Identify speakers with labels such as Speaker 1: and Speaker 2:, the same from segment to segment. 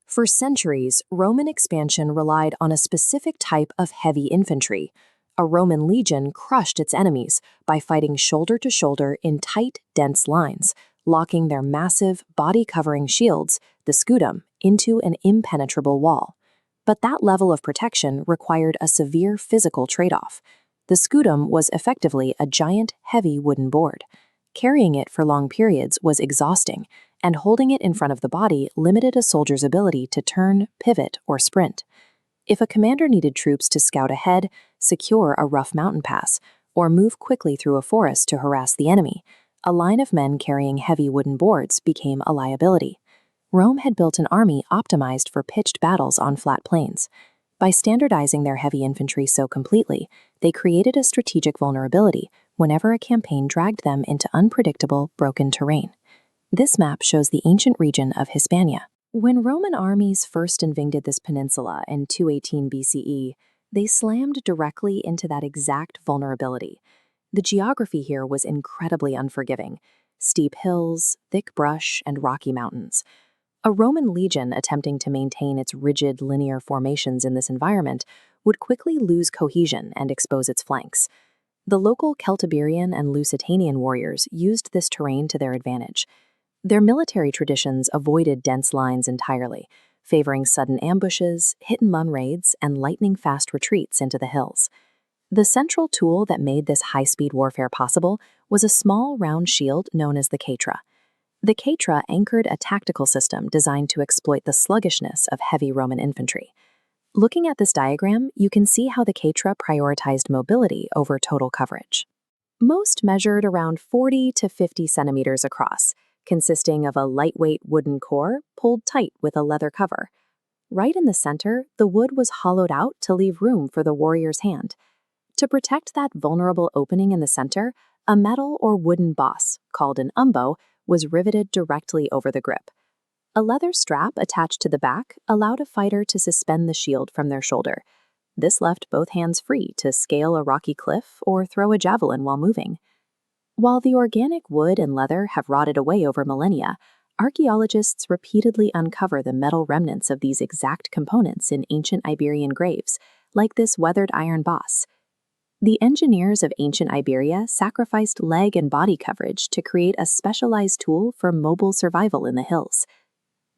Speaker 1: For centuries, Roman expansion relied on a specific type of heavy infantry. A Roman legion crushed its enemies by fighting shoulder to shoulder in tight, dense lines, locking their massive, body-covering shields, the scutum, into an impenetrable wall. But that level of protection required a severe physical trade-off. The scutum was effectively a giant, heavy wooden board. Carrying it for long periods was exhausting, and holding it in front of the body limited a soldier's ability to turn, pivot, or sprint. If a commander needed troops to scout ahead, secure a rough mountain pass, or move quickly through a forest to harass the enemy, a line of men carrying heavy wooden boards became a liability. Rome had built an army optimized for pitched battles on flat plains. By standardizing their heavy infantry so completely, they created a strategic vulnerability whenever a campaign dragged them into unpredictable, broken terrain. This map shows the ancient region of Hispania. When Roman armies first invaded this peninsula in 218 BCE, they slammed directly into that exact vulnerability. The geography here was incredibly unforgiving: steep hills, thick brush, and rocky mountains. A Roman legion attempting to maintain its rigid, linear formations in this environment would quickly lose cohesion and expose its flanks. The local Celtiberian and Lusitanian warriors used this terrain to their advantage. Their military traditions avoided dense lines entirely, favoring sudden ambushes, hit-and-run raids, and lightning-fast retreats into the hills. The central tool that made this high-speed warfare possible was a small, round shield known as the caetra. The caetra anchored a tactical system designed to exploit the sluggishness of heavy Roman infantry. Looking at this diagram, you can see how the caetra prioritized mobility over total coverage. Most measured around 40 to 50 centimeters across, consisting of a lightweight wooden core pulled tight with a leather cover. Right in the center, the wood was hollowed out to leave room for the warrior's hand. To protect that vulnerable opening in the center, a metal or wooden boss, called an umbo, was riveted directly over the grip. A leather strap attached to the back allowed a fighter to suspend the shield from their shoulder. This left both hands free to scale a rocky cliff or throw a javelin while moving. While the organic wood and leather have rotted away over millennia, archaeologists repeatedly uncover the metal remnants of these exact components in ancient Iberian graves, like this weathered iron boss. The engineers of ancient Iberia sacrificed leg and body coverage to create a specialized tool for mobile survival in the hills.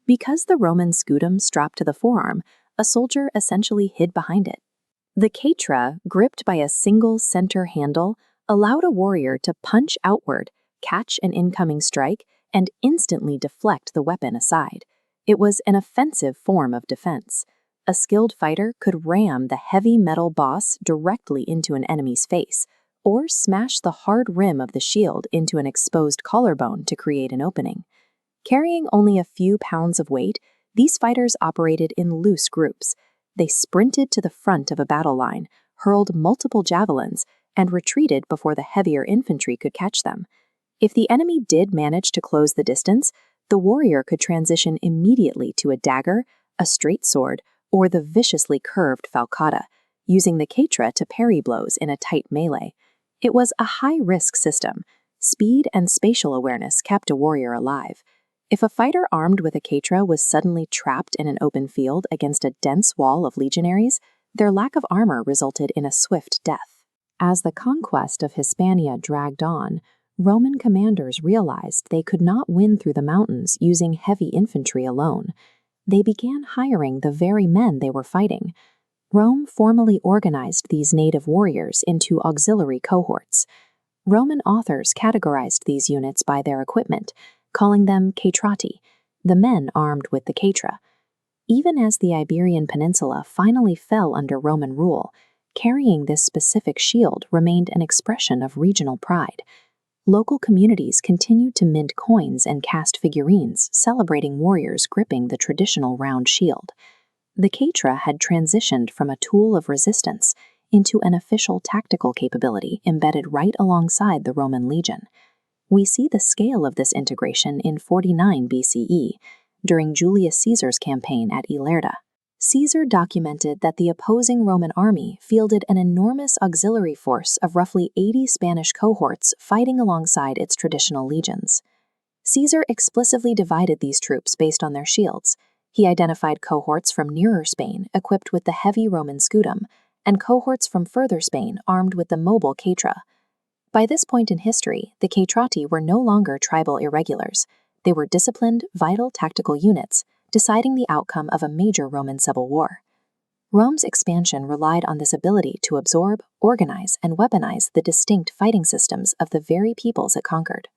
Speaker 1: Because the Roman scutum strapped to the forearm, a soldier essentially hid behind it. The caetra, gripped by a single center handle, allowed a warrior to punch outward, catch an incoming strike, and instantly deflect the weapon aside. It was an offensive form of defense. A skilled fighter could ram the heavy metal boss directly into an enemy's face, or smash the hard rim of the shield into an exposed collarbone to create an opening. Carrying only a few pounds of weight, these fighters operated in loose groups. They sprinted to the front of a battle line, hurled multiple javelins, and retreated before the heavier infantry could catch them. If the enemy did manage to close the distance, the warrior could transition immediately to a dagger, a straight sword, or the viciously curved falcata, using the caetra to parry blows in a tight melee. It was a high-risk system. Speed and spatial awareness kept a warrior alive. If a fighter armed with a caetra was suddenly trapped in an open field against a dense wall of legionaries, their lack of armor resulted in a swift death. As the conquest of Hispania dragged on, Roman commanders realized they could not win through the mountains using heavy infantry alone. They began hiring the very men they were fighting. Rome formally organized these native warriors into auxiliary cohorts. Roman authors categorized these units by their equipment, calling them caetrati, the men armed with the caetra. Even as the Iberian Peninsula finally fell under Roman rule, carrying this specific shield remained an expression of regional pride. Local communities continued to mint coins and cast figurines celebrating warriors gripping the traditional round shield. The caetra had transitioned from a tool of resistance into an official tactical capability embedded right alongside the Roman legion. We see the scale of this integration in 49 BCE, during Julius Caesar's campaign at Ilerda. Caesar documented that the opposing Roman army fielded an enormous auxiliary force of roughly 80 Spanish cohorts fighting alongside its traditional legions. Caesar explicitly divided these troops based on their shields. He identified cohorts from nearer Spain equipped with the heavy Roman scutum, and cohorts from further Spain armed with the mobile caetra. By this point in history, the caetrati were no longer tribal irregulars. They were disciplined, vital tactical units, deciding the outcome of a major Roman civil war. Rome's expansion relied on this ability to absorb, organize, and weaponize the distinct fighting systems of the very peoples it conquered.